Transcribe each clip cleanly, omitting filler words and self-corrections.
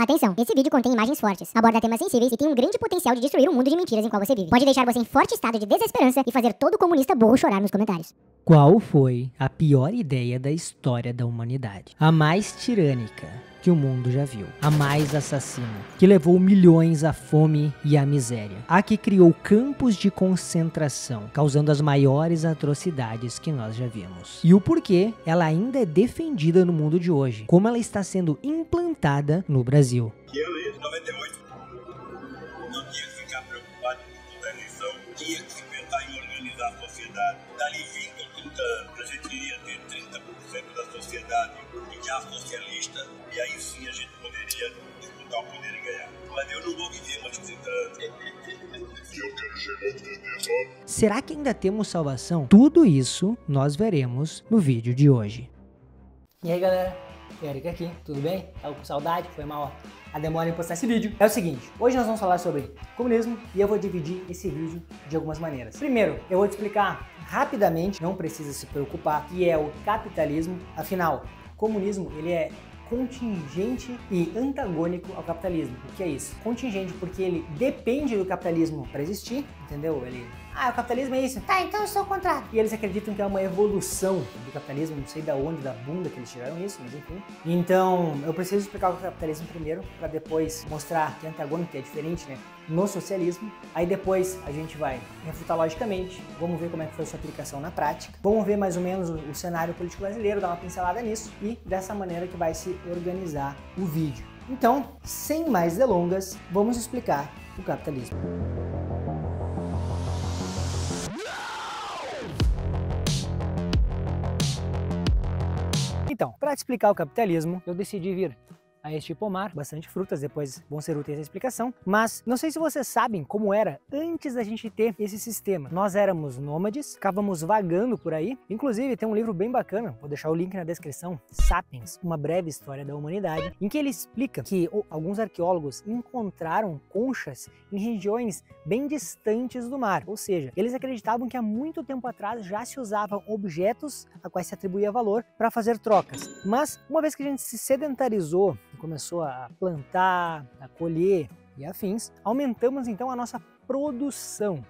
Atenção, esse vídeo contém imagens fortes, aborda temas sensíveis e tem um grande potencial de destruir o mundo de mentiras em qual você vive. Pode deixar você em forte estado de desesperança e fazer todo comunista burro chorar nos comentários. Qual foi a pior ideia da história da humanidade? A mais tirânica que o mundo já viu. A mais assassina, que levou milhões à fome e à miséria. A que criou campos de concentração, causando as maiores atrocidades que nós já vimos. E o porquê ela ainda é defendida no mundo de hoje. Como ela está sendo implantada no Brasil. Eu, em 98, não tinha que ficar preocupado com toda a eleição. Tinha que se pensar em organizar a sociedade. Dali 20 ou 30 anos, a gente iria ter 30% da sociedade já socialista. E aí sim a gente poderia disputar o poder e ganhar. Mas eu não vou viver mais 30 anos. Eu quero chegar aos 39. Será que ainda temos salvação? Tudo isso nós veremos no vídeo de hoje. E aí galera, Eric aqui, tudo bem? Tava com saudade? Foi mal a demora em postar esse vídeo. É o seguinte, hoje nós vamos falar sobre comunismo e eu vou dividir esse vídeo de algumas maneiras. Primeiro, eu vou te explicar rapidamente, não precisa se preocupar, que é o capitalismo. Afinal, o comunismo ele é contingente e antagônico ao capitalismo. O que é isso? Contingente porque ele depende do capitalismo para existir, entendeu? o capitalismo é isso. Tá, então eu sou o contrário. E eles acreditam que é uma evolução do capitalismo, não sei da onde, da bunda que eles tiraram isso, mas enfim. Então, eu preciso explicar o capitalismo primeiro, para depois mostrar que é antagônico, que é diferente, né, no socialismo. Aí depois a gente vai refutar logicamente, vamos ver como é que foi sua aplicação na prática, vamos ver mais ou menos o cenário político brasileiro, dar uma pincelada nisso e dessa maneira que vai se organizar o vídeo. Então, sem mais delongas, vamos explicar o capitalismo. Então, para te explicar o capitalismo, eu decidi vir a este pomar, bastante frutas, depois vão ser úteis a explicação, mas não sei se vocês sabem como era antes da gente ter esse sistema. Nós éramos nômades, ficávamos vagando por aí, inclusive tem um livro bem bacana, vou deixar o link na descrição, Sapiens, uma breve história da humanidade, em que ele explica que alguns arqueólogos encontraram conchas em regiões bem distantes do mar, ou seja, eles acreditavam que há muito tempo atrás já se usavam objetos a quais se atribuía valor para fazer trocas, mas uma vez que a gente se sedentarizou, começou a plantar, a colher e afins, aumentamos então a nossa produção,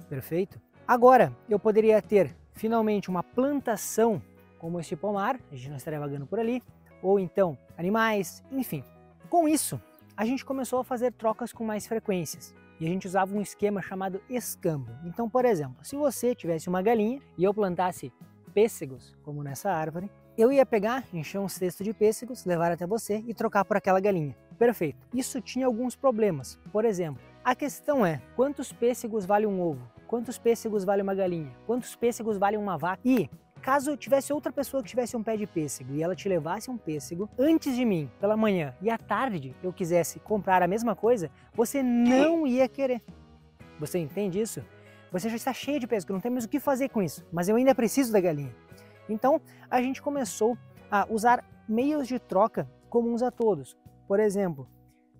perfeito? Agora eu poderia ter finalmente uma plantação como este pomar, a gente não estaria vagando por ali, ou então animais, enfim. Com isso, a gente começou a fazer trocas com mais frequências e a gente usava um esquema chamado escambo. Então, por exemplo, se você tivesse uma galinha e eu plantasse pêssegos, como nessa árvore, eu ia pegar, encher um cesto de pêssegos, levar até você e trocar por aquela galinha. Perfeito. Isso tinha alguns problemas. Por exemplo, a questão é, quantos pêssegos vale um ovo? Quantos pêssegos vale uma galinha? Quantos pêssegos vale uma vaca? E caso tivesse outra pessoa que tivesse um pé de pêssego e ela te levasse um pêssego antes de mim, pela manhã, e à tarde eu quisesse comprar a mesma coisa, você não ia querer. Você entende isso? Você já está cheio de pêssego, não tem mais o que fazer com isso, mas eu ainda preciso da galinha. Então, a gente começou a usar meios de troca comuns a todos. Por exemplo,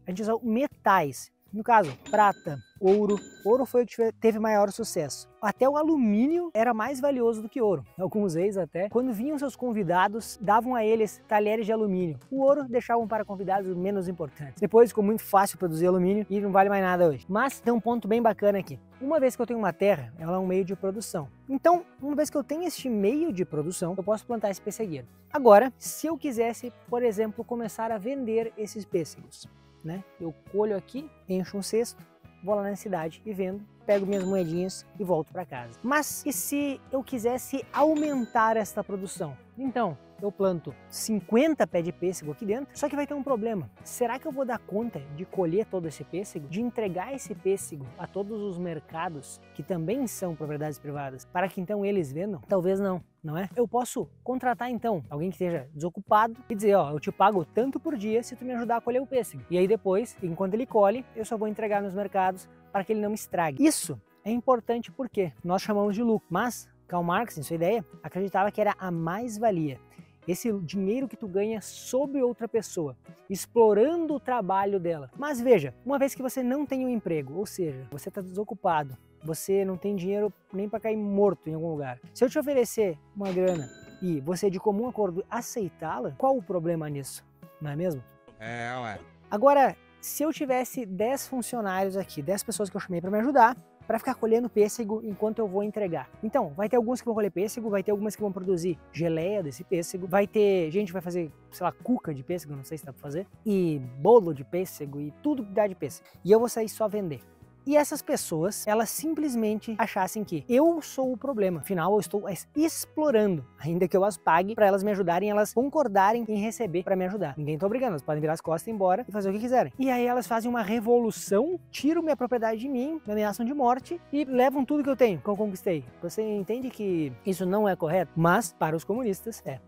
a gente usou metais, no caso, prata, ouro. Ouro foi o que teve maior sucesso. Até o alumínio era mais valioso do que ouro. Alguns reis até, quando vinham seus convidados, davam a eles talheres de alumínio. O ouro deixavam para convidados menos importantes. Depois ficou muito fácil produzir alumínio e não vale mais nada hoje. Mas tem um ponto bem bacana aqui. Uma vez que eu tenho uma terra, ela é um meio de produção. Então, uma vez que eu tenho este meio de produção, eu posso plantar esse pessegueiro. Agora, se eu quisesse, por exemplo, começar a vender esses pêssegos, né? Eu colho aqui, encho um cesto, vou lá na cidade e vendo, pego minhas moedinhas e volto para casa. Mas e se eu quisesse aumentar esta produção? Então, eu planto 50 pés de pêssego aqui dentro, só que vai ter um problema. Será que eu vou dar conta de colher todo esse pêssego, de entregar esse pêssego a todos os mercados que também são propriedades privadas, para que então eles vendam? Talvez não, não é? Eu posso contratar então alguém que esteja desocupado e dizer, ó, eu te pago tanto por dia se tu me ajudar a colher o pêssego. E aí depois, enquanto ele colhe, eu só vou entregar nos mercados para que ele não estrague. Isso é importante porque nós chamamos de lucro, mas Karl Marx, em sua ideia, acreditava que era a mais-valia. Esse dinheiro que tu ganha sobre outra pessoa, explorando o trabalho dela. Mas veja, uma vez que você não tem um emprego, ou seja, você está desocupado, você não tem dinheiro nem para cair morto em algum lugar. Se eu te oferecer uma grana e você de comum acordo aceitá-la, qual o problema nisso? Não é mesmo? É, ué. Agora, se eu tivesse 10 funcionários aqui, 10 pessoas que eu chamei para me ajudar, para ficar colhendo pêssego enquanto eu vou entregar. Então, vai ter alguns que vão colher pêssego, vai ter algumas que vão produzir geleia desse pêssego, vai ter gente que vai fazer, sei lá, cuca de pêssego, não sei se dá para fazer, e bolo de pêssego e tudo que dá de pêssego. E eu vou sair só vender. E essas pessoas, elas simplesmente achassem que eu sou o problema. Afinal, eu estou explorando, ainda que eu as pague para elas me ajudarem, elas concordarem em receber para me ajudar. Ninguém tá obrigando, elas podem virar as costas e ir embora e fazer o que quiserem. E aí elas fazem uma revolução, tiram minha propriedade de mim, me ameaçam de morte e levam tudo que eu tenho, que eu conquistei. Você entende que isso não é correto? Mas, para os comunistas, é.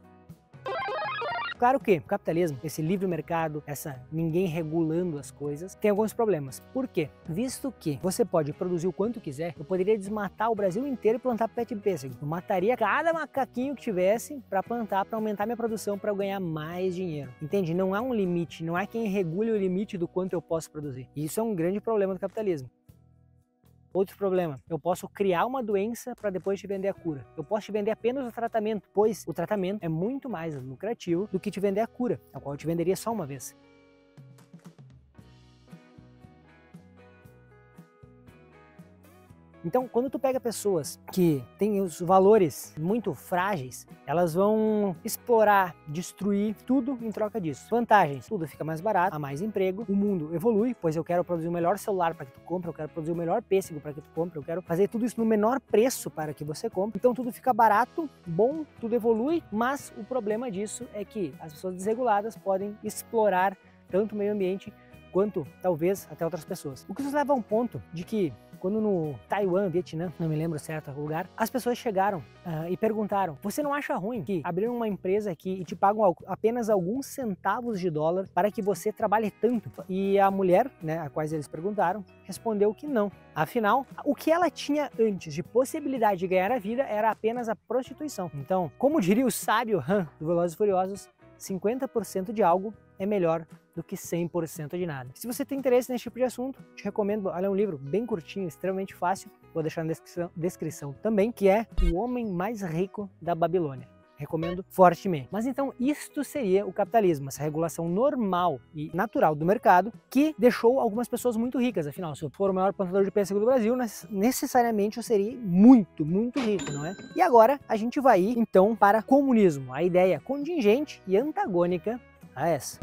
Claro que o capitalismo, esse livre mercado, ninguém regulando as coisas, tem alguns problemas. Por quê? Visto que você pode produzir o quanto quiser, eu poderia desmatar o Brasil inteiro e plantar pé de pêssego. Eu mataria cada macaquinho que tivesse para plantar, para aumentar minha produção, para eu ganhar mais dinheiro. Entende? Não há um limite, não há quem regule o limite do quanto eu posso produzir. E isso é um grande problema do capitalismo. Outro problema, eu posso criar uma doença para depois te vender a cura. Eu posso te vender apenas o tratamento, pois o tratamento é muito mais lucrativo do que te vender a cura, a qual eu te venderia só uma vez. Então, quando tu pega pessoas que têm os valores muito frágeis, elas vão explorar, destruir tudo em troca disso. Vantagens, tudo fica mais barato, há mais emprego, o mundo evolui, pois eu quero produzir o melhor celular para que tu compre, eu quero produzir o melhor pêssego para que tu compre, eu quero fazer tudo isso no menor preço para que você compre. Então tudo fica barato, bom, tudo evolui, mas o problema disso é que as pessoas desreguladas podem explorar tanto o meio ambiente quanto talvez até outras pessoas. O que nos leva a um ponto de que quando no Taiwan, Vietnã, não me lembro certo o lugar, as pessoas chegaram e perguntaram: você não acha ruim que abriram uma empresa aqui e te pagam apenas alguns centavos de dólar para que você trabalhe tanto? E a mulher, né, a quais eles perguntaram, respondeu que não. Afinal, o que ela tinha antes de possibilidade de ganhar a vida era apenas a prostituição. Então, como diria o sábio Han do Velozes e Furiosos, 50% de algo é melhor do que 100% de nada. Se você tem interesse nesse tipo de assunto, te recomendo ler um livro bem curtinho, extremamente fácil, vou deixar na descrição também, que é O Homem Mais Rico da Babilônia. Recomendo fortemente. Mas então isto seria o capitalismo, essa regulação normal e natural do mercado que deixou algumas pessoas muito ricas. Afinal, se eu for o maior plantador de pêssego do Brasil, necessariamente eu seria muito, muito rico, não é? E agora a gente vai ir então para comunismo, a ideia contingente e antagônica a essa.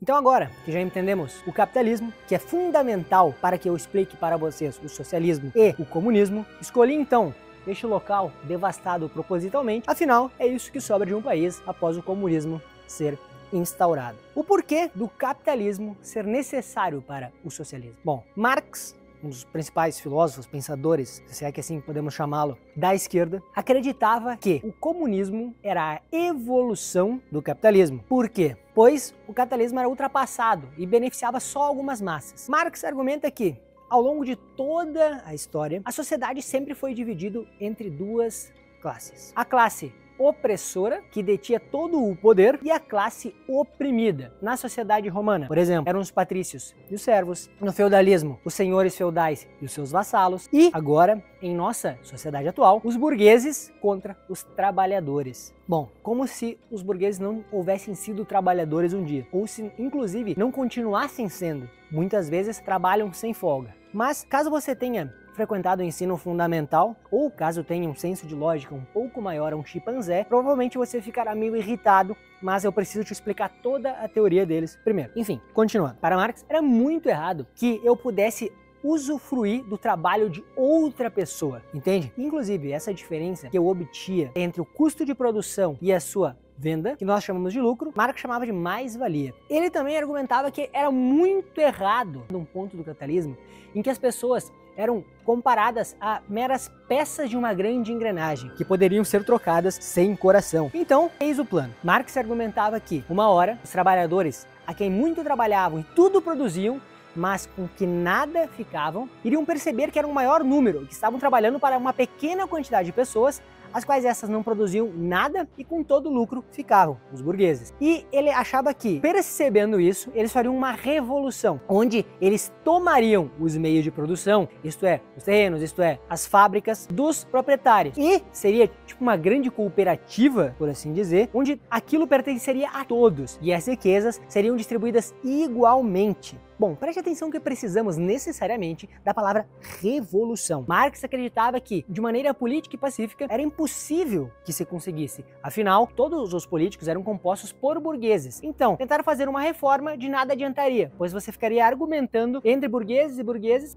Então agora que já entendemos o capitalismo, que é fundamental para que eu explique para vocês o socialismo e o comunismo, escolhi então este local devastado propositalmente, afinal é isso que sobra de um país após o comunismo ser instaurado. O porquê do capitalismo ser necessário para o socialismo? Bom, Marx, um dos principais filósofos, pensadores, se é que assim podemos chamá-lo, da esquerda, acreditava que o comunismo era a evolução do capitalismo. Por quê? Pois o capitalismo era ultrapassado e beneficiava só algumas massas. Marx argumenta que, ao longo de toda a história, a sociedade sempre foi dividida entre duas classes. A classe opressora, que detinha todo o poder, e a classe oprimida. Na sociedade romana, por exemplo, eram os patrícios e os servos. No feudalismo, os senhores feudais e os seus vassalos. E agora, em nossa sociedade atual, os burgueses contra os trabalhadores. Bom, como se os burgueses não houvessem sido trabalhadores um dia, ou se, inclusive, não continuassem sendo. Muitas vezes trabalham sem folga. Mas, caso você tenha frequentado o ensino fundamental, ou caso tenha um senso de lógica um pouco maior a um chimpanzé, provavelmente você ficará meio irritado, mas eu preciso te explicar toda a teoria deles primeiro. Enfim, continuando. Para Marx, era muito errado que eu pudesse usufruir do trabalho de outra pessoa, entende? Inclusive, essa diferença que eu obtinha entre o custo de produção e a sua venda, que nós chamamos de lucro, Marx chamava de mais-valia. Ele também argumentava que era muito errado, num ponto do capitalismo, em que as pessoas eram comparadas a meras peças de uma grande engrenagem, que poderiam ser trocadas sem coração. Então, eis o plano. Marx argumentava que, uma hora, os trabalhadores, a quem muito trabalhavam e tudo produziam, mas com que nada ficavam, iriam perceber que era um maior número, que estavam trabalhando para uma pequena quantidade de pessoas, as quais essas não produziam nada e com todo o lucro ficavam os burgueses. E ele achava que, percebendo isso, eles fariam uma revolução, onde eles tomariam os meios de produção, isto é, os terrenos, isto é, as fábricas dos proprietários. E seria tipo uma grande cooperativa, por assim dizer, onde aquilo pertenceria a todos e as riquezas seriam distribuídas igualmente. Bom, preste atenção que precisamos necessariamente da palavra revolução. Marx acreditava que, de maneira política e pacífica, era impossível que se conseguisse. Afinal, todos os políticos eram compostos por burgueses. Então, tentar fazer uma reforma de nada adiantaria, pois você ficaria argumentando entre burgueses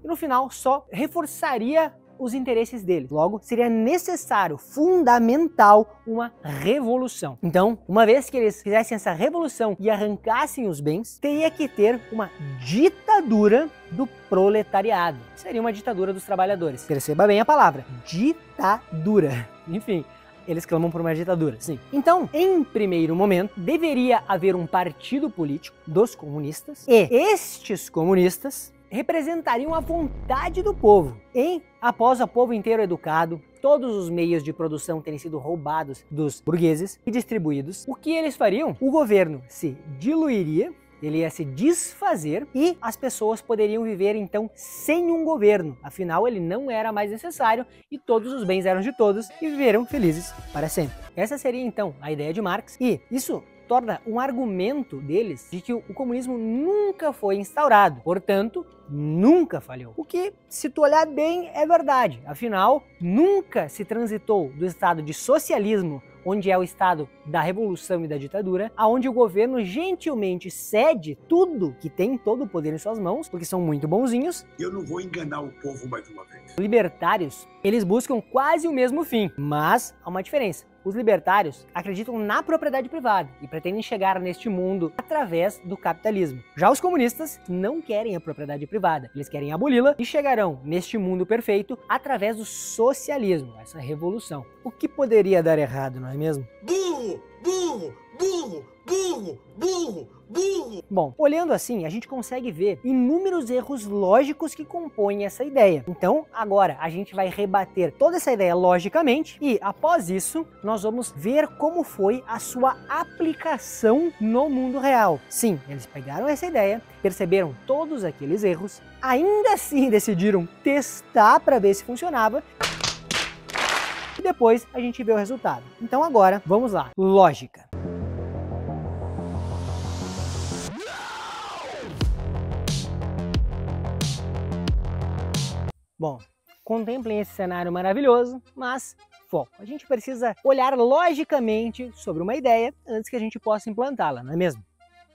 e no final só reforçaria os interesses deles. Logo, seria necessário, fundamental, uma revolução. Então, uma vez que eles fizessem essa revolução e arrancassem os bens, teria que ter uma ditadura do proletariado. Seria uma ditadura dos trabalhadores. Perceba bem a palavra, ditadura. Enfim, eles clamam por uma ditadura, sim. Então, em primeiro momento, deveria haver um partido político dos comunistas e estes comunistas representariam a vontade do povo. Após o povo inteiro educado, todos os meios de produção terem sido roubados dos burgueses e distribuídos, o que eles fariam? O governo se diluiria, ele ia se desfazer e as pessoas poderiam viver então sem um governo. Afinal, ele não era mais necessário e todos os bens eram de todos e viveram felizes para sempre. Essa seria então a ideia de Marx e isso torna um argumento deles de que o comunismo nunca foi instaurado, portanto, nunca falhou. O que, se tu olhar bem, é verdade. Afinal, nunca se transitou do estado de socialismo, onde é o estado da revolução e da ditadura, aonde o governo gentilmente cede tudo que tem, todo o poder em suas mãos, porque são muito bonzinhos. Eu não vou enganar o povo mais uma vez. Libertários, eles buscam quase o mesmo fim, mas há uma diferença. Os libertários acreditam na propriedade privada e pretendem chegar neste mundo através do capitalismo. Já os comunistas não querem a propriedade privada, eles querem aboli-la e chegarão neste mundo perfeito através do socialismo, essa revolução. O que poderia dar errado, não é mesmo? Burro! Burro! Burro! Burro! Burro! Burro! Bom, olhando assim, a gente consegue ver inúmeros erros lógicos que compõem essa ideia. Então, agora, a gente vai rebater toda essa ideia logicamente e, após isso, nós vamos ver como foi a sua aplicação no mundo real. Sim, eles pegaram essa ideia, perceberam todos aqueles erros, ainda assim decidiram testar para ver se funcionava e depois a gente vê o resultado. Então agora, vamos lá. Lógica. Bom, contemplem esse cenário maravilhoso, mas foco. A gente precisa olhar logicamente sobre uma ideia antes que a gente possa implantá-la, não é mesmo?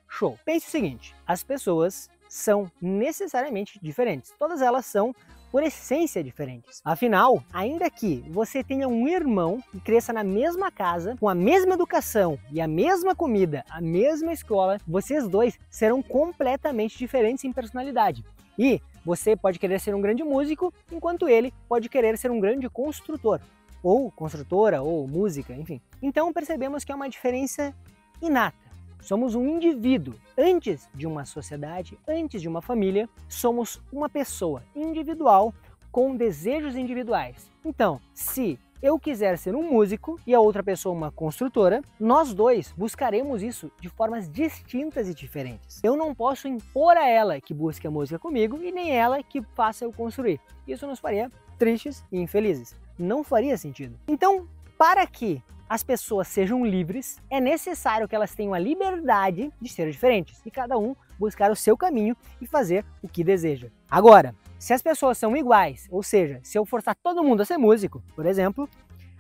Show! Pense o seguinte, as pessoas são necessariamente diferentes. Todas elas são, por essência, diferentes. Afinal, ainda que você tenha um irmão que cresça na mesma casa, com a mesma educação e a mesma comida, a mesma escola, vocês dois serão completamente diferentes em personalidade. E você pode querer ser um grande músico, enquanto ele pode querer ser um grande construtor, ou construtora, ou música, enfim. Então percebemos que é uma diferença inata. Somos um indivíduo. Antes de uma sociedade, antes de uma família, somos uma pessoa individual com desejos individuais. Então, se eu quiser ser um músico e a outra pessoa uma construtora, nós dois buscaremos isso de formas distintas e diferentes. Eu não posso impor a ela que busque a música comigo e nem ela que faça eu construir. Isso nos faria tristes e infelizes. Não faria sentido. Então, para que as pessoas sejam livres, é necessário que elas tenham a liberdade de ser diferentes e cada um buscar o seu caminho e fazer o que deseja. Agora, se as pessoas são iguais, ou seja, se eu forçar todo mundo a ser músico, por exemplo,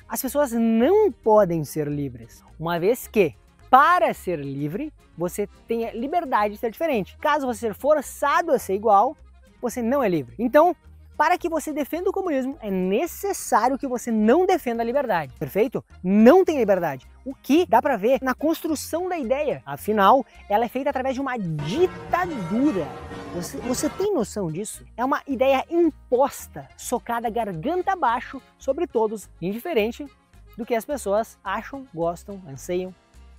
as pessoas não podem ser livres, uma vez que, para ser livre, você tem a liberdade de ser diferente. Caso você seja forçado a ser igual, você não é livre. Então, para que você defenda o comunismo, é necessário que você não defenda a liberdade, perfeito? Não tem liberdade. O que dá para ver na construção da ideia. Afinal, ela é feita através de uma ditadura. Você tem noção disso? É uma ideia imposta, socada garganta abaixo sobre todos, indiferente do que as pessoas acham, gostam, anseiam.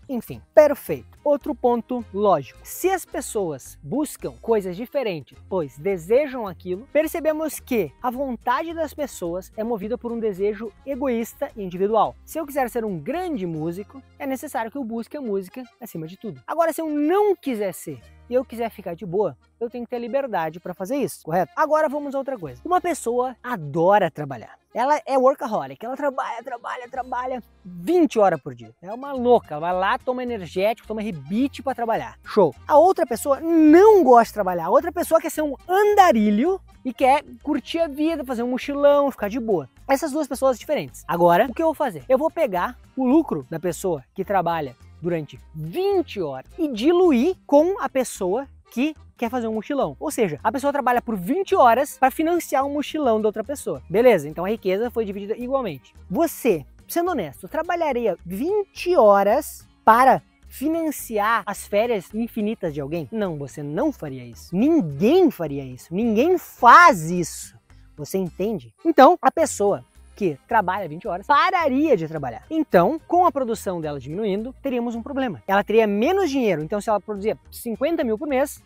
Enfim, perfeito. Outro ponto lógico. Se as pessoas buscam coisas diferentes, pois desejam aquilo, percebemos que a vontade das pessoas é movida por um desejo egoísta e individual. Se eu quiser ser um grande músico, é necessário que eu busque a música acima de tudo. Agora, se eu não quiser ser e eu quiser ficar de boa, eu tenho que ter liberdade para fazer isso, correto? Agora vamos a outra coisa. Uma pessoa adora trabalhar. Ela é workaholic, ela trabalha 20 horas por dia. É uma louca, ela vai lá, toma energético, toma rebite para trabalhar. Show. A outra pessoa não gosta de trabalhar. A outra pessoa quer ser um andarilho e quer curtir a vida, fazer um mochilão, ficar de boa. Essas duas pessoas diferentes. Agora, o que eu vou fazer? Eu vou pegar o lucro da pessoa que trabalha durante 20 horas e diluir com a pessoa que quer fazer um mochilão. Ou seja, a pessoa trabalha por 20 horas para financiar um mochilão da outra pessoa. Beleza, então a riqueza foi dividida igualmente. Você, sendo honesto, trabalharia 20 horas para financiar as férias infinitas de alguém? Não, você não faria isso. Ninguém faria isso. Ninguém faz isso. Você entende? Então, a pessoa que trabalha 20 horas pararia de trabalhar. Então, com a produção dela diminuindo, teríamos um problema. Ela teria menos dinheiro. Então, se ela produzia 50 mil por mês,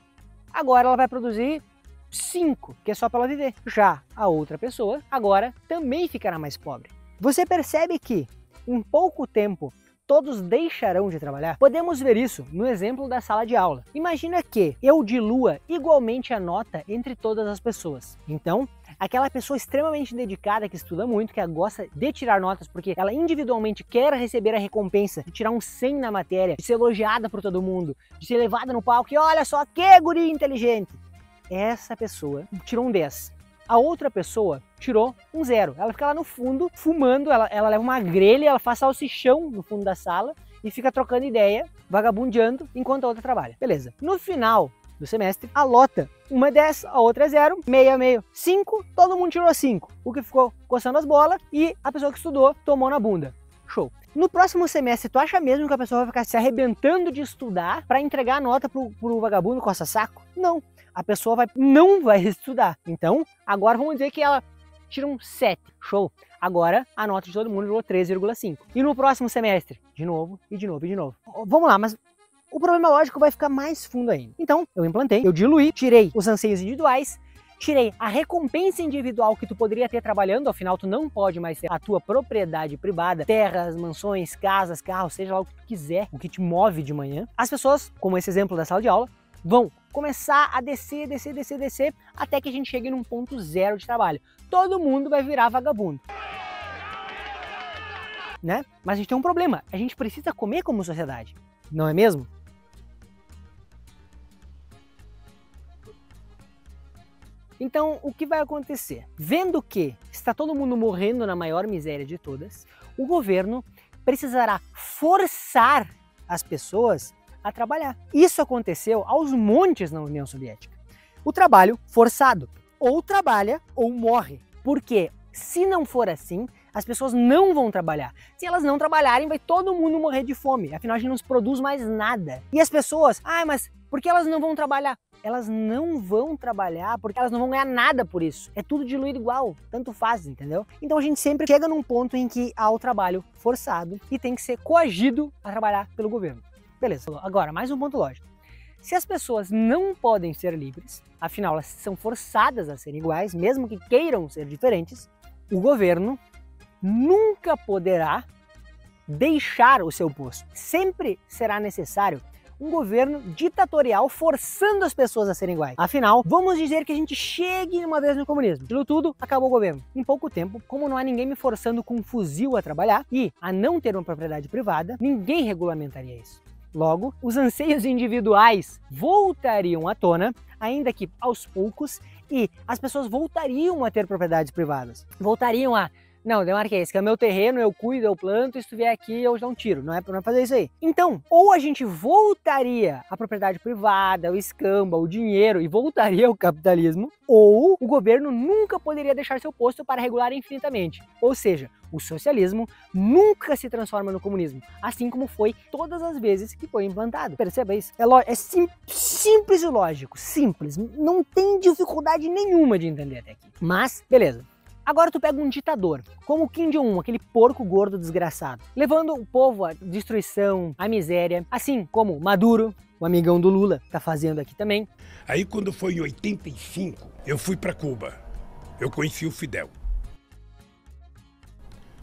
agora ela vai produzir 5, que é só para ela viver. Já a outra pessoa, agora, também ficará mais pobre. Você percebe que, em pouco tempo, todos deixarão de trabalhar? Podemos ver isso no exemplo da sala de aula. Imagina que eu dilua igualmente a nota entre todas as pessoas. Então, aquela pessoa extremamente dedicada, que estuda muito, que gosta de tirar notas, porque ela individualmente quer receber a recompensa de tirar um 100 na matéria, de ser elogiada por todo mundo, de ser levada no palco e olha só que guri inteligente. Essa pessoa tirou um 10. A outra pessoa tirou um 0. Ela fica lá no fundo, fumando, ela leva uma grelha, ela faz salsichão no fundo da sala e fica trocando ideia, vagabundeando, enquanto a outra trabalha. Beleza. No final do semestre, a lota, uma é 10, a outra é 0, meio, 5, todo mundo tirou 5. O que ficou coçando as bolas e a pessoa que estudou tomou na bunda. Show. No próximo semestre, tu acha mesmo que a pessoa vai ficar se arrebentando de estudar para entregar a nota pro vagabundo coça-saco? Não. A pessoa não vai estudar. Então, agora vamos dizer que ela tira um 7. Show. Agora, a nota de todo mundo virou 3,5. E no próximo semestre, de novo, e de novo, e de novo. Vamos lá, mas o problema lógico vai ficar mais fundo ainda. Então, eu implantei, eu diluí, tirei os anseios individuais, tirei a recompensa individual que tu poderia ter trabalhando, afinal tu não pode mais ter a tua propriedade privada, terras, mansões, casas, carros, seja lá o que tu quiser, o que te move de manhã. As pessoas, como esse exemplo da sala de aula, vão começar a descer, até que a gente chegue num ponto zero de trabalho. Todo mundo vai virar vagabundo. Né? Mas a gente tem um problema, a gente precisa comer como sociedade, não é mesmo? Então, o que vai acontecer? Vendo que está todo mundo morrendo na maior miséria de todas, o governo precisará forçar as pessoas a trabalhar. Isso aconteceu aos montes na União Soviética. O trabalho forçado. Ou trabalha ou morre. Porque se não for assim, as pessoas não vão trabalhar. Se elas não trabalharem, vai todo mundo morrer de fome. Afinal, a gente não se produz mais nada. E as pessoas, mas por que elas não vão trabalhar? Elas não vão trabalhar porque elas não vão ganhar nada por isso. É tudo diluído igual, tanto faz, entendeu? Então a gente sempre chega num ponto em que há o trabalho forçado e tem que ser coagido a trabalhar pelo governo. Beleza, agora mais um ponto lógico. Se as pessoas não podem ser livres, afinal elas são forçadas a serem iguais, mesmo que queiram ser diferentes, o governo nunca poderá deixar o seu posto. Sempre será necessário um governo ditatorial forçando as pessoas a serem iguais. Afinal, vamos dizer que a gente chegue uma vez no comunismo. Aquilo tudo, acabou o governo. Em pouco tempo, como não há ninguém me forçando com um fuzil a trabalhar e a não ter uma propriedade privada, ninguém regulamentaria isso. Logo, os anseios individuais voltariam à tona, ainda que aos poucos, e as pessoas voltariam a ter propriedades privadas. Voltariam a... Não, demarquei, esse que é meu terreno, eu cuido, eu planto, e se tu vier aqui eu dou um tiro, não é pra fazer isso aí. Então, ou a gente voltaria à propriedade privada, o escambo, o dinheiro, e voltaria ao capitalismo, ou o governo nunca poderia deixar seu posto para regular infinitamente. Ou seja, o socialismo nunca se transforma no comunismo, assim como foi todas as vezes que foi implantado. Perceba isso. É simples e lógico, simples, não tem dificuldade nenhuma de entender até aqui. Mas, beleza. Agora tu pega um ditador, como o Kim Jong-un, aquele porco gordo desgraçado, levando o povo à destruição, à miséria, assim como Maduro, o amigão do Lula, tá fazendo aqui também. Aí quando foi em 85, eu fui para Cuba. Eu conheci o Fidel.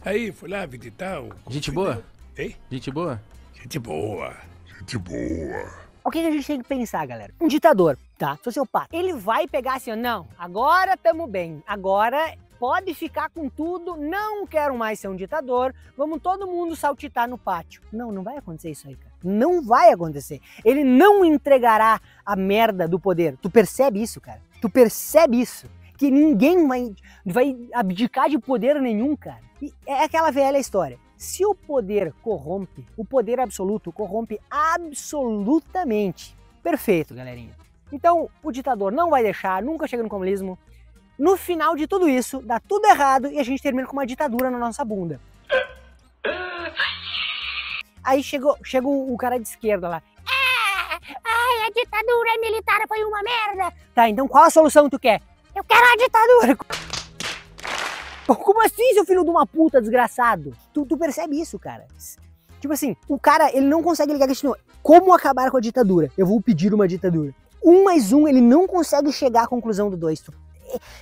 Aí fui lá visitar o Gente Fidel. boa? Hein? Gente boa? Gente boa. Gente boa. O que a gente tem que pensar, galera? Um ditador, tá? Sociopata. Ele vai pegar assim, ó, não, agora tamo bem, agora pode ficar com tudo, não quero mais ser um ditador, vamos todo mundo saltitar no pátio. Não, não vai acontecer isso aí, cara. Não vai acontecer. Ele não entregará a merda do poder. Tu percebe isso, cara? Tu percebe isso? Que ninguém vai abdicar de poder nenhum, cara. E é aquela velha história. Se o poder corrompe, o poder absoluto corrompe absolutamente. Perfeito, galerinha. Então, o ditador não vai deixar, nunca chega no comunismo. No final de tudo isso, dá tudo errado e a gente termina com uma ditadura na nossa bunda. Aí chegou o cara de esquerda lá. Ai, a ditadura militar foi uma merda. Tá, então qual a solução tu quer? Eu quero a ditadura. Como assim, seu filho de uma puta desgraçado? Tu percebe isso, cara? Tipo assim, o cara, ele não consegue ligar a questão. Como acabar com a ditadura? Eu vou pedir uma ditadura. 1 mais 1, ele não consegue chegar à conclusão do 2.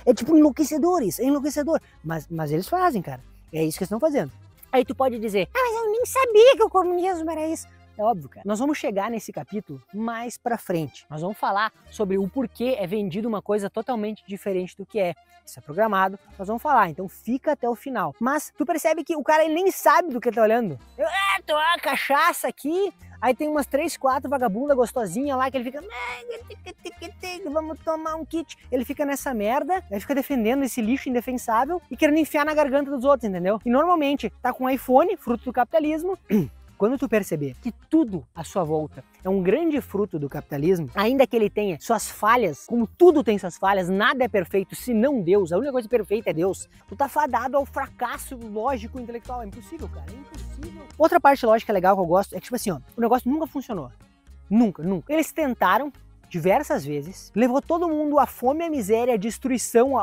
É tipo enlouquecedores, é enlouquecedor. Mas eles fazem, cara. É isso que eles estão fazendo. Aí tu pode dizer, mas eu nem sabia que o comunismo era isso. É óbvio, cara. Nós vamos chegar nesse capítulo mais pra frente. Nós vamos falar sobre o porquê é vendido uma coisa totalmente diferente do que é. Isso é programado, nós vamos falar, então fica até o final. Mas tu percebe que o cara ele nem sabe do que ele tá olhando. Tô uma cachaça aqui, aí tem umas 3, 4 vagabundas gostosinhas lá que ele fica... Vamos tomar um kit. Ele fica nessa merda, ele fica defendendo esse lixo indefensável e querendo enfiar na garganta dos outros, entendeu? E normalmente tá com um iPhone, fruto do capitalismo... Quando tu perceber que tudo à sua volta é um grande fruto do capitalismo, ainda que ele tenha suas falhas, como tudo tem suas falhas, nada é perfeito senão Deus, a única coisa perfeita é Deus, tu tá fadado ao fracasso lógico intelectual. É impossível, cara, é impossível. Outra parte lógica legal que eu gosto é que, tipo assim, ó, o negócio nunca funcionou. Nunca. Eles tentaram diversas vezes, levou todo mundo à fome, à miséria, à destruição,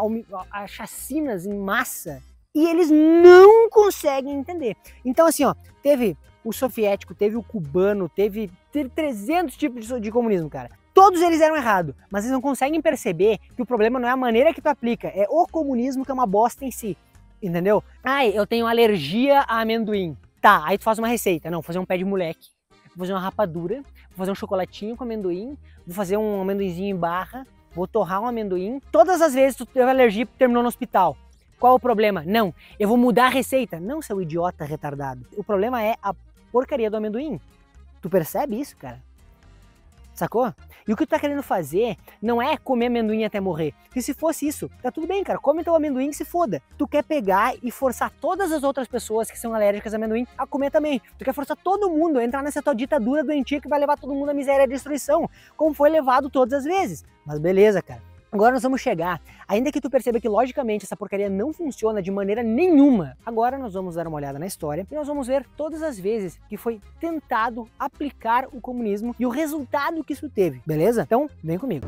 a chacinas em massa, e eles não conseguem entender. Então, assim, ó, teve o soviético, teve o cubano, teve 300 tipos de comunismo, cara. Todos eles eram errados, mas eles não conseguem perceber que o problema não é a maneira que tu aplica, é o comunismo que é uma bosta em si, entendeu? Ai, eu tenho alergia a amendoim. Tá, aí tu faz uma receita. Não, vou fazer um pé de moleque, vou fazer uma rapadura, vou fazer um chocolatinho com amendoim, vou fazer um amendoinzinho em barra, vou torrar um amendoim. Todas as vezes tu teve alergia e terminou no hospital. Qual o problema? Não, eu vou mudar a receita. Não, seu idiota retardado. O problema é a porcaria do amendoim. Tu percebe isso, cara? Sacou? E o que tu tá querendo fazer não é comer amendoim até morrer. Porque se fosse isso, tá tudo bem, cara. Come teu amendoim que se foda. Tu quer pegar e forçar todas as outras pessoas que são alérgicas a amendoim a comer também. Tu quer forçar todo mundo a entrar nessa tua ditadura doentia que vai levar todo mundo à miséria e à destruição, como foi levado todas as vezes. Mas beleza, cara. Agora nós vamos chegar, ainda que tu perceba que logicamente essa porcaria não funciona de maneira nenhuma, agora nós vamos dar uma olhada na história e nós vamos ver todas as vezes que foi tentado aplicar o comunismo e o resultado que isso teve, beleza? Então, vem comigo.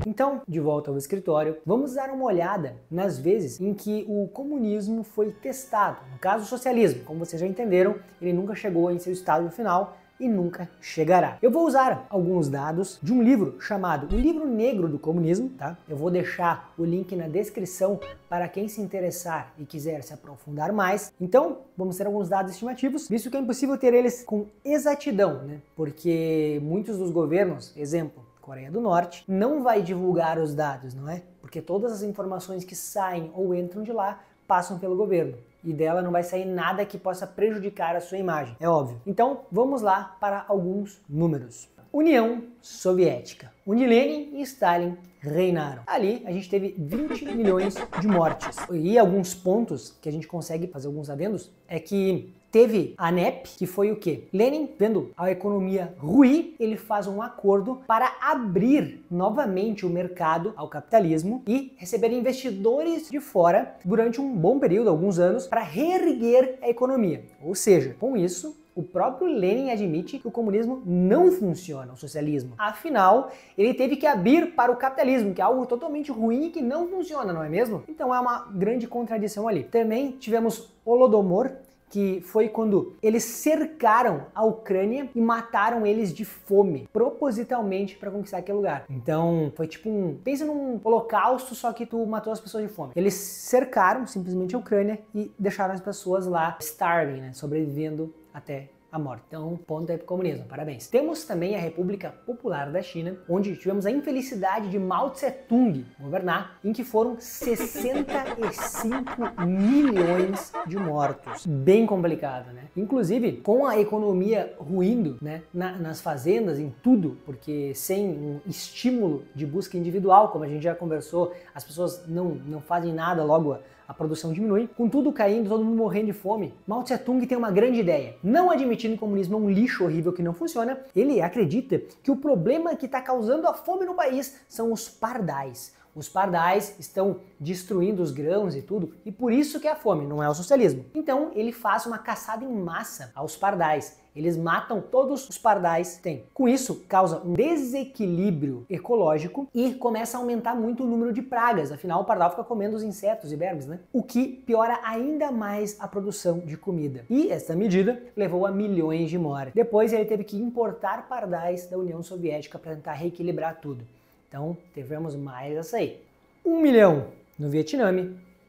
Então, de volta ao escritório, vamos dar uma olhada nas vezes em que o comunismo foi testado. No caso, o socialismo, como vocês já entenderam, ele nunca chegou em seu estágio final e nunca chegará. Eu vou usar alguns dados de um livro chamado O Livro Negro do Comunismo, tá? Eu vou deixar o link na descrição para quem se interessar e quiser se aprofundar mais. Então, vamos ter alguns dados estimativos, visto que é impossível ter eles com exatidão, né? Porque muitos dos governos, exemplo, Coreia do Norte, não vai divulgar os dados, não é? Porque todas as informações que saem ou entram de lá passam pelo governo. E dela não vai sair nada que possa prejudicar a sua imagem, é óbvio. Então, vamos lá para alguns números. União Soviética, onde Lenin e Stalin reinaram. Ali a gente teve 20 milhões de mortes. E alguns pontos que a gente consegue fazer alguns adendos é que teve a NEP, que foi o quê? Lenin, vendo a economia ruir, ele faz um acordo para abrir novamente o mercado ao capitalismo e receber investidores de fora durante um bom período, alguns anos, para reerguer a economia. Ou seja, com isso, O próprio Lenin admite que o comunismo não funciona, o socialismo. Afinal, ele teve que abrir para o capitalismo, que é algo totalmente ruim e que não funciona, não é mesmo? Então é uma grande contradição ali. Também tivemos Holodomor, que foi quando eles cercaram a Ucrânia e mataram eles de fome, propositalmente para conquistar aquele lugar. Então, foi tipo pensa num holocausto, só que tu matou as pessoas de fome. Eles cercaram simplesmente a Ucrânia e deixaram as pessoas lá starving, né, sobrevivendo até a morte. Então, ponto aí pro comunismo, parabéns. Temos também a República Popular da China, onde tivemos a infelicidade de Mao Tse-tung governar, em que foram 65 milhões de mortos. Bem complicado, né? Inclusive, com a economia ruindo, né, nas fazendas, em tudo, porque sem um estímulo de busca individual, como a gente já conversou, as pessoas não fazem nada, logo a produção diminui. Com tudo caindo, todo mundo morrendo de fome, Mao Tse-tung tem uma grande ideia. Não admitindo que o comunismo é um lixo horrível que não funciona, ele acredita que o problema que está causando a fome no país são os pardais. Os pardais estão destruindo os grãos e tudo, e por isso que é a fome, não é o socialismo. Então ele faz uma caçada em massa aos pardais. Eles matam todos os pardais que tem. Com isso, causa um desequilíbrio ecológico e começa a aumentar muito o número de pragas. Afinal, o pardal fica comendo os insetos e vermes, né? O que piora ainda mais a produção de comida. E essa medida levou a milhões de mortes. Depois ele teve que importar pardais da União Soviética para tentar reequilibrar tudo. Então, tivemos mais essa aí. 1 milhão no Vietnã,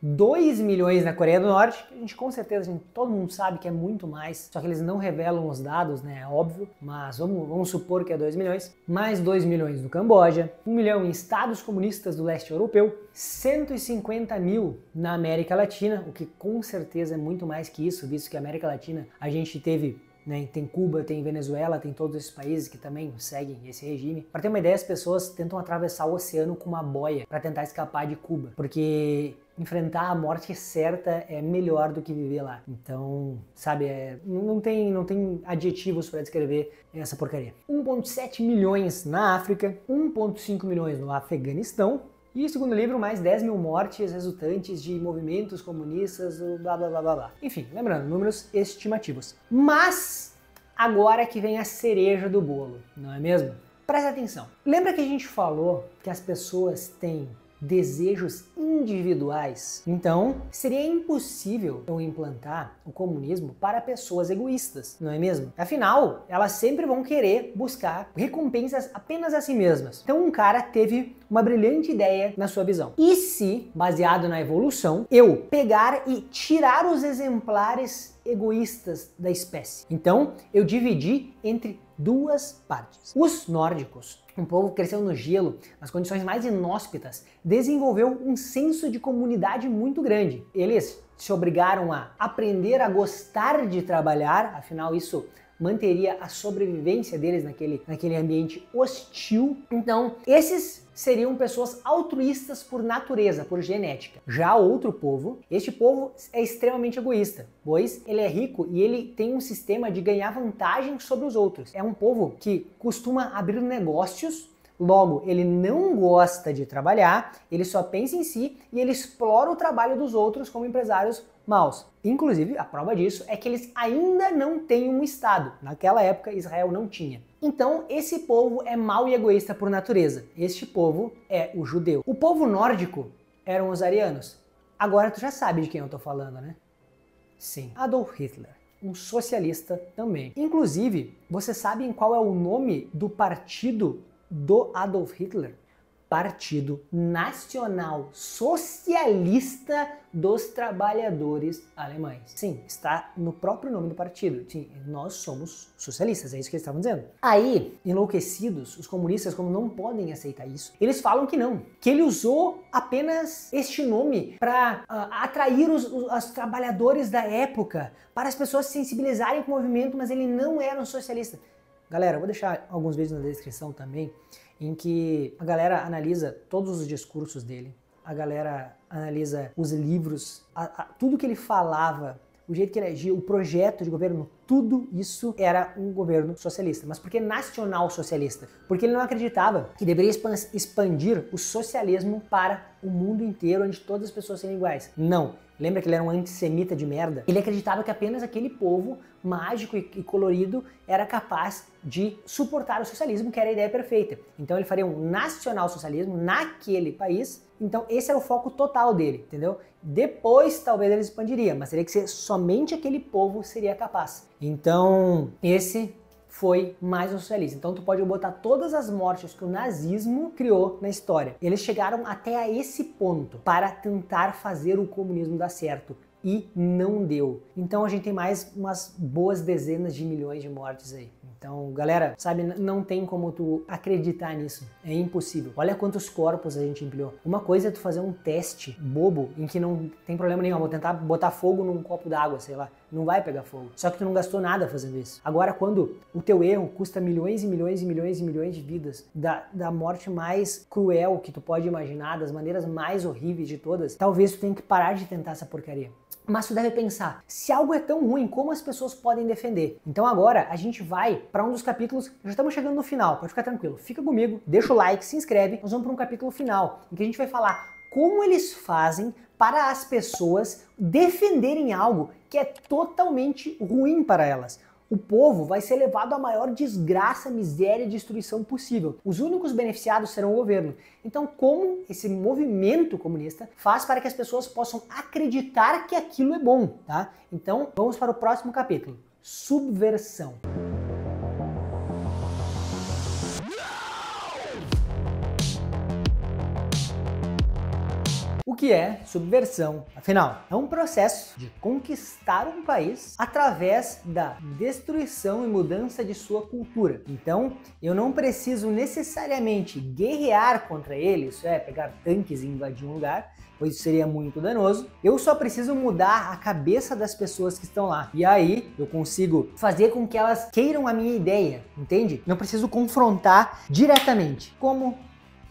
2 milhões na Coreia do Norte, que a gente com certeza, todo mundo sabe que é muito mais, só que eles não revelam os dados, né, é óbvio, mas vamos supor que é 2 milhões. Mais 2 milhões no Camboja, 1 milhão em estados comunistas do leste europeu, 150 mil na América Latina, o que com certeza é muito mais que isso, visto que a América Latina a gente teve, né, tem Cuba, tem Venezuela, tem todos esses países que também seguem esse regime. Para ter uma ideia, as pessoas tentam atravessar o oceano com uma boia para tentar escapar de Cuba, porque enfrentar a morte certa é melhor do que viver lá. Então, sabe, não tem adjetivos para descrever essa porcaria. 1,7 milhões na África, 1,5 milhões no Afeganistão, e segundo o livro, mais 10 mil mortes resultantes de movimentos comunistas, blá blá blá blá blá. Enfim, lembrando, números estimativos. Mas agora que vem a cereja do bolo, não é mesmo? Presta atenção. Lembra que a gente falou que as pessoas têm desejos individuais? Então, seria impossível eu implantar o comunismo para pessoas egoístas, não é mesmo? Afinal, elas sempre vão querer buscar recompensas apenas a si mesmas. Então, um cara teve uma brilhante ideia na sua visão. E se, baseado na evolução, eu pegar e tirar os exemplares egoístas da espécie? Então, eu dividi entre duas partes. Os nórdicos, um povo que cresceu no gelo, nas condições mais inóspitas, desenvolveu um senso de comunidade muito grande. Eles se obrigaram a aprender a gostar de trabalhar, afinal isso manteria a sobrevivência deles naquele ambiente hostil. Então, esses seriam pessoas altruístas por natureza, por genética. Já outro povo, este povo é extremamente egoísta, pois ele é rico e ele tem um sistema de ganhar vantagem sobre os outros. É um povo que costuma abrir negócios, logo ele não gosta de trabalhar, ele só pensa em si e ele explora o trabalho dos outros como empresários maus. Inclusive, a prova disso é que eles ainda não têm um Estado. Naquela época, Israel não tinha. Então, esse povo é mau e egoísta por natureza. Este povo é o judeu. O povo nórdico eram os arianos. Agora tu já sabe de quem eu tô falando, né? Sim, Adolf Hitler. Um socialista também. Inclusive, vocês sabem qual é o nome do partido do Adolf Hitler? Partido Nacional Socialista dos Trabalhadores Alemães. Sim, está no próprio nome do partido. Sim, nós somos socialistas, é isso que eles estavam dizendo. Aí, enlouquecidos, os comunistas, como não podem aceitar isso, eles falam que não, que ele usou apenas este nome para atrair os trabalhadores da época, para as pessoas se sensibilizarem com o movimento, mas ele não era um socialista. Galera, eu vou deixar alguns vídeos na descrição também, em que a galera analisa todos os discursos dele, a galera analisa os livros, tudo que ele falava, o jeito que ele agia, o projeto de governo, tudo isso era um governo socialista. Mas por que nacional socialista? Porque ele não acreditava que deveria expandir o socialismo para o mundo inteiro, onde todas as pessoas seriam iguais. Não. lembra que ele era um antissemita de merda? Ele acreditava que apenas aquele povo mágico e colorido era capaz de suportar o socialismo, que era a ideia perfeita. Então ele faria um nacional-socialismo naquele país. Então esse era o foco total dele, entendeu? Depois talvez ele expandiria, mas teria que ser somente aquele povo seria capaz. Então esse foi mais um socialista. Então tu pode botar todas as mortes que o nazismo criou na história. Eles chegaram até a esse ponto para tentar fazer o comunismo dar certo. E não deu. Então a gente tem mais umas boas dezenas de milhões de mortes aí. Então, galera, sabe, não tem como tu acreditar nisso. É impossível. Olha quantos corpos a gente empilhou. Uma coisa é tu fazer um teste bobo em que não tem problema nenhum. Vou tentar botar fogo num copo d'água, sei lá. Não vai pegar fogo. Só que tu não gastou nada fazendo isso. Agora, quando o teu erro custa milhões e milhões e milhões e milhões de vidas, da morte mais cruel que tu pode imaginar, das maneiras mais horríveis de todas, talvez tu tenha que parar de tentar essa porcaria. Mas tu deve pensar, se algo é tão ruim, como as pessoas podem defender? Então agora a gente vai para um dos capítulos, já estamos chegando no final, pode ficar tranquilo. Fica comigo, deixa o like, se inscreve, nós vamos para um capítulo final, em que a gente vai falar como eles fazem para as pessoas defenderem algo que é totalmente ruim para elas. O povo vai ser levado à maior desgraça, miséria e destruição possível. Os únicos beneficiados serão o governo. Então, como esse movimento comunista faz para que as pessoas possam acreditar que aquilo é bom, tá? Então, vamos para o próximo capítulo. Subversão. O que é subversão? Afinal, é um processo de conquistar um país através da destruição e mudança de sua cultura. Então, eu não preciso necessariamente guerrear contra ele, isso é, pegar tanques e invadir um lugar, pois isso seria muito danoso. Eu só preciso mudar a cabeça das pessoas que estão lá. E aí, eu consigo fazer com que elas queiram a minha ideia, entende? Não preciso confrontar diretamente. Como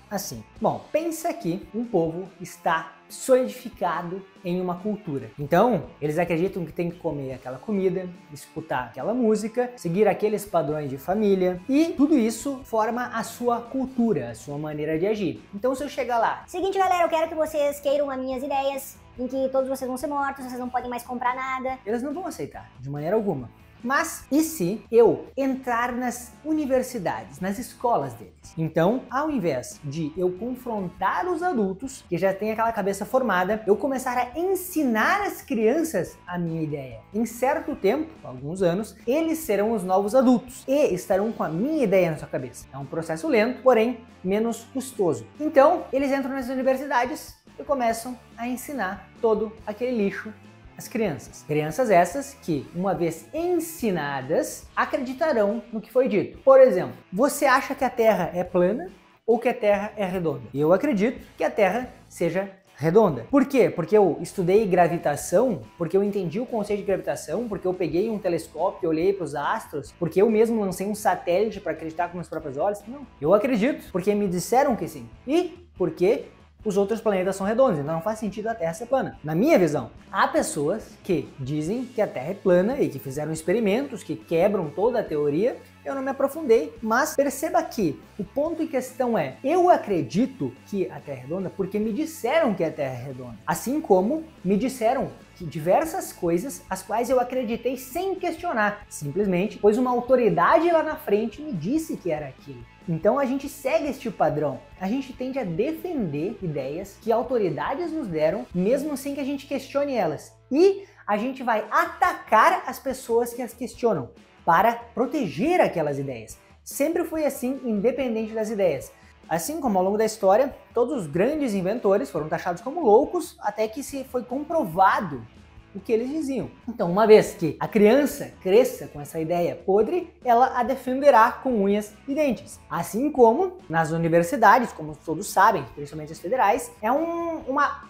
assim? Bom, pensa que um povo está solidificado em uma cultura. Então, eles acreditam que tem que comer aquela comida, escutar aquela música, seguir aqueles padrões de família e tudo isso forma a sua cultura, a sua maneira de agir. Então, se eu chegar lá... Seguinte, galera, eu quero que vocês queiram as minhas ideias, em que todos vocês vão ser mortos, vocês não podem mais comprar nada. Eles não vão aceitar, de maneira alguma. Mas e se eu entrar nas universidades, nas escolas deles? Então, ao invés de eu confrontar os adultos, que já têm aquela cabeça formada, eu começar a ensinar as crianças a minha ideia. Em certo tempo, alguns anos, eles serão os novos adultos e estarão com a minha ideia na sua cabeça. É um processo lento, porém menos custoso. Então, eles entram nas universidades e começam a ensinar todo aquele lixo as crianças. Crianças essas que, uma vez ensinadas, acreditarão no que foi dito. Por exemplo, você acha que a Terra é plana ou que a Terra é redonda? Eu acredito que a Terra seja redonda. Por quê? Porque eu estudei gravitação, porque eu entendi o conceito de gravitação, porque eu peguei um telescópio e olhei para os astros, porque eu mesmo lancei um satélite para acreditar com meus próprios olhos? Não. Eu acredito porque me disseram que sim. E porque os outros planetas são redondos, então não faz sentido a Terra ser plana. Na minha visão, há pessoas que dizem que a Terra é plana e que fizeram experimentos que quebram toda a teoria. Eu não me aprofundei, mas perceba que o ponto em questão é, eu acredito que a Terra é redonda porque me disseram que a Terra é redonda. Assim como me disseram que diversas coisas as quais eu acreditei sem questionar, simplesmente pois uma autoridade lá na frente me disse que era aquilo. Então a gente segue este padrão, a gente tende a defender ideias que autoridades nos deram, mesmo sem que a gente questione elas. E a gente vai atacar as pessoas que as questionam, para proteger aquelas ideias. Sempre foi assim, independente das ideias. Assim como ao longo da história, todos os grandes inventores foram taxados como loucos, até que se foi comprovado o que eles diziam. Então, uma vez que a criança cresça com essa ideia podre, ela a defenderá com unhas e dentes. Assim como nas universidades, como todos sabem, principalmente as federais, é uma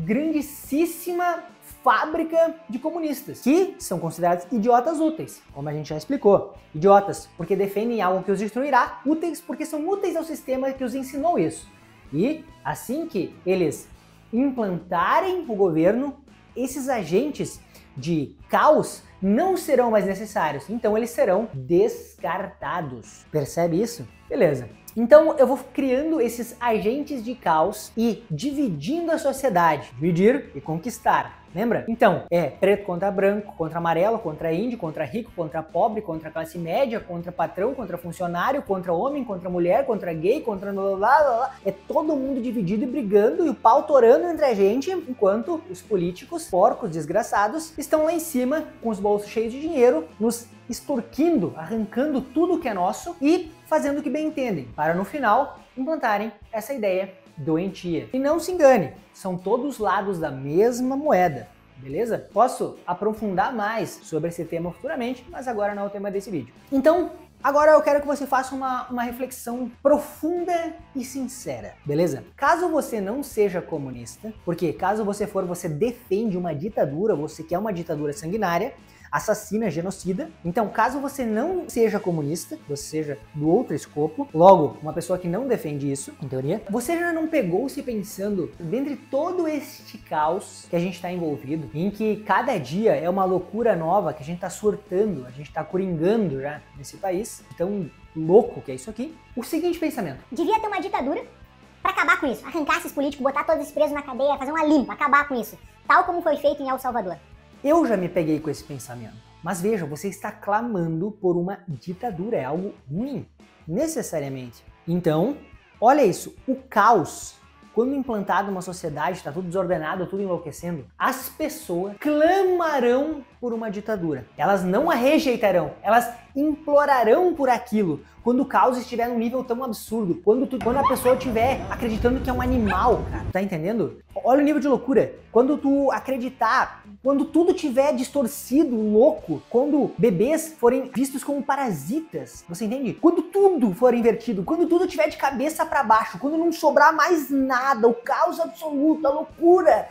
grandíssima fábrica de comunistas, que são considerados idiotas úteis, como a gente já explicou. Idiotas porque defendem algo que os destruirá, úteis porque são úteis ao sistema que os ensinou isso. E assim que eles implantarem o governo, esses agentes de caos não serão mais necessários, então eles serão descartados. Percebe isso? Beleza. Então eu vou criando esses agentes de caos e dividindo a sociedade. Dividir e conquistar. Lembra? Então, é preto contra branco, contra amarelo, contra índio, contra rico, contra pobre, contra classe média, contra patrão, contra funcionário, contra homem, contra mulher, contra gay, contra blá, blá, blá. É todo mundo dividido e brigando e o pau torando entre a gente, enquanto os políticos, porcos, desgraçados, estão lá em cima com os bolsos cheios de dinheiro, nos extorquindo, arrancando tudo que é nosso e fazendo o que bem entendem, para no final implantarem essa ideia doentia. E não se engane, são todos lados da mesma moeda, beleza? Posso aprofundar mais sobre esse tema futuramente, mas agora não é o tema desse vídeo. Então, agora eu quero que você faça uma reflexão profunda e sincera, beleza? Caso você não seja comunista, porque caso você for, você defende uma ditadura, você quer uma ditadura sanguinária, assassina, genocida. Então, caso você não seja comunista, você seja do outro escopo, logo, uma pessoa que não defende isso, em teoria, você já não pegou-se pensando, dentre todo este caos que a gente está envolvido, em que cada dia é uma loucura nova, que a gente está surtando, a gente está coringando já nesse país, tão louco que é isso aqui, o seguinte pensamento. Devia ter uma ditadura pra acabar com isso, arrancar esses políticos, botar todos esses presos na cadeia, fazer uma limpa, acabar com isso, tal como foi feito em El Salvador. Eu já me peguei com esse pensamento. Mas veja, você está clamando por uma ditadura, é algo ruim, necessariamente. Então, olha isso, o caos, quando implantado numa sociedade, está tudo desordenado, tudo enlouquecendo, as pessoas clamarão por uma ditadura. Elas não a rejeitarão, elas implorarão por aquilo. Quando o caos estiver num nível tão absurdo, quando a pessoa estiver acreditando que é um animal, cara, tá entendendo? Olha o nível de loucura. Quando tu acreditar, quando tudo tiver distorcido, louco, quando bebês forem vistos como parasitas, você entende? Quando tudo for invertido, quando tudo tiver de cabeça para baixo, quando não sobrar mais nada, o caos absoluto, a loucura,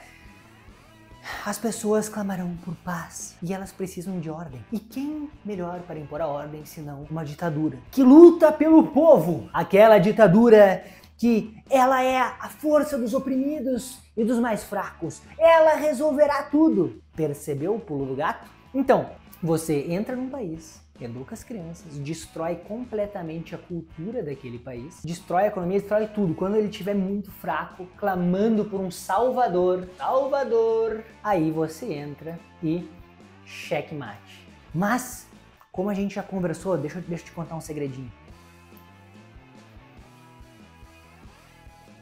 as pessoas clamarão por paz e elas precisam de ordem. E quem melhor para impor a ordem senão uma ditadura que luta pelo povo? Aquela ditadura que ela é a força dos oprimidos e dos mais fracos. Ela resolverá tudo. Percebeu o pulo do gato? Então, você entra num país, educa as crianças, destrói completamente a cultura daquele país, destrói a economia, destrói tudo. Quando ele estiver muito fraco, clamando por um salvador, aí você entra e checkmate. Mas, como a gente já conversou, deixa eu te contar um segredinho.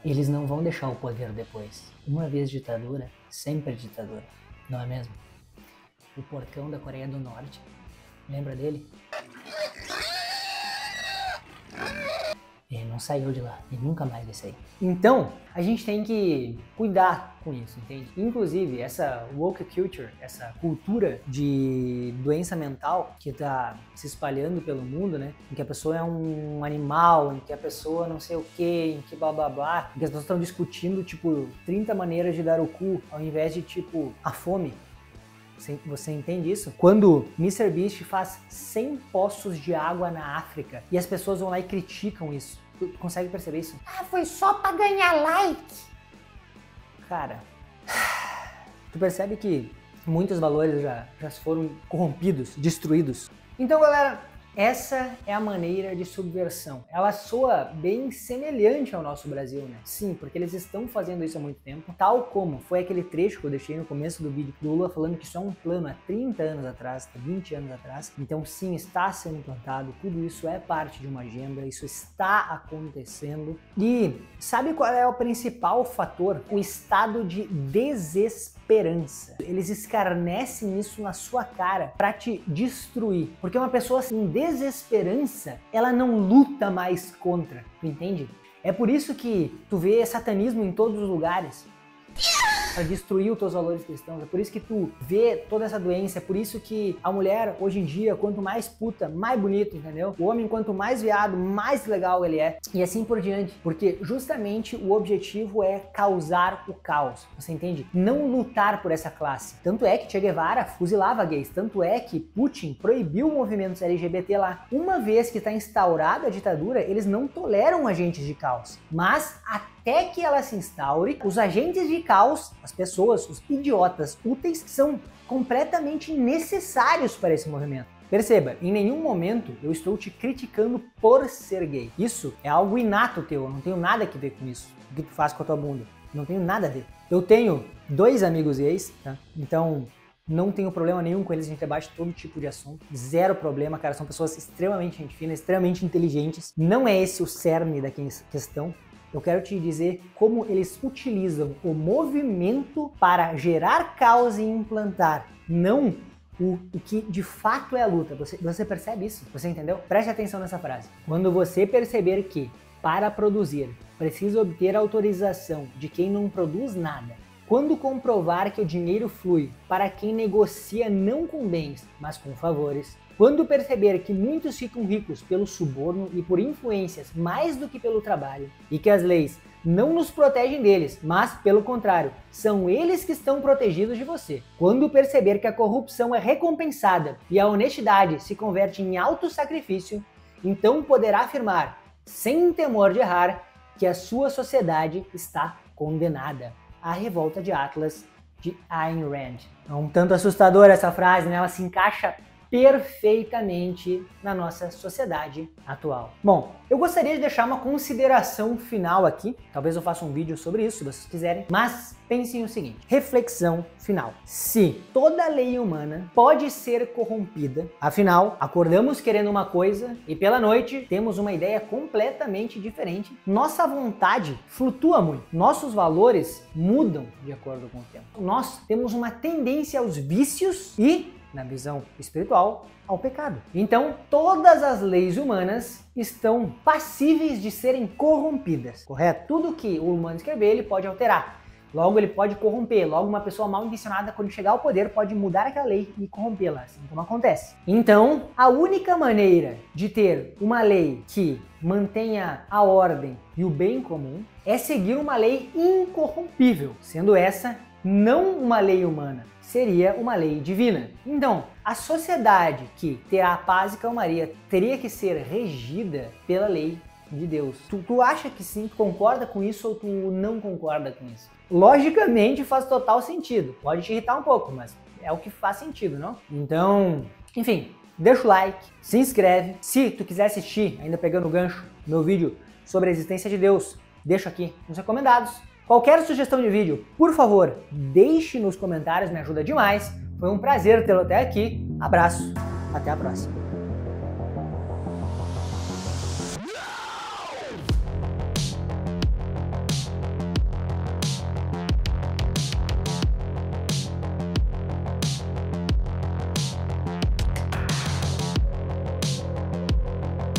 Eles não vão deixar o poder depois. Uma vez ditadura, sempre ditadura, não é mesmo? O porcão da Coreia do Norte, lembra dele? Ele não saiu de lá e nunca mais vai sair. Então, a gente tem que cuidar com isso, entende? Inclusive, essa woke culture, essa cultura de doença mental que tá se espalhando pelo mundo, né? Em que a pessoa é um animal, em que a pessoa não sei o que, em que blá blá blá, em que as pessoas estão discutindo, tipo, 30 maneiras de dar o cu, ao invés de, tipo, a fome. Você entende isso? Quando MrBeast faz 100 poços de água na África e as pessoas vão lá e criticam isso. Tu consegue perceber isso? Ah, foi só pra ganhar like. Cara, tu percebe que muitos valores já foram corrompidos, destruídos. Então, galera, essa é a maneira de subversão. Ela soa bem semelhante ao nosso Brasil, né? Sim, porque eles estão fazendo isso há muito tempo, tal como foi aquele trecho que eu deixei no começo do vídeo do Lula falando que isso é um plano há 30 anos atrás, 20 anos atrás. Então sim, está sendo implantado, tudo isso é parte de uma agenda, isso está acontecendo. E sabe qual é o principal fator? O estado de desesperança. Eles escarnecem isso na sua cara para te destruir. Porque uma pessoa assim, desesperança, ela não luta mais contra, tu entende? É por isso que tu vê satanismo em todos os lugares. Para destruir os teus valores cristãos, é por isso que tu vê toda essa doença, é por isso que a mulher, hoje em dia, quanto mais puta, mais bonito, entendeu? O homem, quanto mais viado, mais legal ele é, e assim por diante, porque justamente o objetivo é causar o caos, você entende? Não lutar por essa classe. Tanto é que Che Guevara fuzilava gays, tanto é que Putin proibiu movimentos LGBT lá. Uma vez que está instaurada a ditadura, eles não toleram agentes de caos, mas até que ela se instaure, os agentes de caos, as pessoas, os idiotas úteis, são completamente necessários para esse movimento. Perceba, em nenhum momento eu estou te criticando por ser gay. Isso é algo inato teu, eu não tenho nada a ver com isso. O que tu faz com a tua bunda? Não tenho nada a ver. Eu tenho 2 amigos gays, tá? Então não tenho problema nenhum com eles, a gente debate todo tipo de assunto. Zero problema, cara, são pessoas extremamente gente fina, extremamente inteligentes. Não é esse o cerne da questão. Eu quero te dizer como eles utilizam o movimento para gerar caos e implantar, não o que de fato é a luta. Você percebe isso? Você entendeu? Preste atenção nessa frase. Quando você perceber que, para produzir, precisa obter autorização de quem não produz nada, quando comprovar que o dinheiro flui para quem negocia não com bens, mas com favores, quando perceber que muitos ficam ricos pelo suborno e por influências mais do que pelo trabalho, e que as leis não nos protegem deles, mas, pelo contrário, são eles que estão protegidos de você. Quando perceber que a corrupção é recompensada e a honestidade se converte em autossacrifício, então poderá afirmar, sem temor de errar, que a sua sociedade está condenada. A revolta de Atlas, de Ayn Rand. É um tanto assustadora essa frase, né? Ela se encaixa perfeitamente na nossa sociedade atual. Bom, eu gostaria de deixar uma consideração final aqui, talvez eu faça um vídeo sobre isso, se vocês quiserem, mas pensem o seguinte, reflexão final. Se toda lei humana pode ser corrompida, afinal, acordamos querendo uma coisa e pela noite temos uma ideia completamente diferente, nossa vontade flutua muito, nossos valores mudam de acordo com o tempo. Nós temos uma tendência aos vícios e, na visão espiritual, ao pecado. Então, todas as leis humanas estão passíveis de serem corrompidas, correto? Tudo que o humano escrever, ele pode alterar. Logo, ele pode corromper. Logo, uma pessoa mal intencionada, quando chegar ao poder, pode mudar aquela lei e corrompê-la, assim como acontece. Então, a única maneira de ter uma lei que mantenha a ordem e o bem comum é seguir uma lei incorrompível, sendo essa não uma lei humana, seria uma lei divina. Então, a sociedade que terá a paz e calmaria teria que ser regida pela lei de Deus. Tu acha que sim, tu concorda com isso ou tu não concorda com isso? Logicamente faz total sentido. Pode te irritar um pouco, mas é o que faz sentido, não? Então, enfim, deixa o like, se inscreve. Se tu quiser assistir, ainda pegando o gancho, meu vídeo sobre a existência de Deus, deixa aqui nos recomendados. Qualquer sugestão de vídeo, por favor, deixe nos comentários, me ajuda demais. Foi um prazer tê-lo até aqui. Abraço, até a próxima.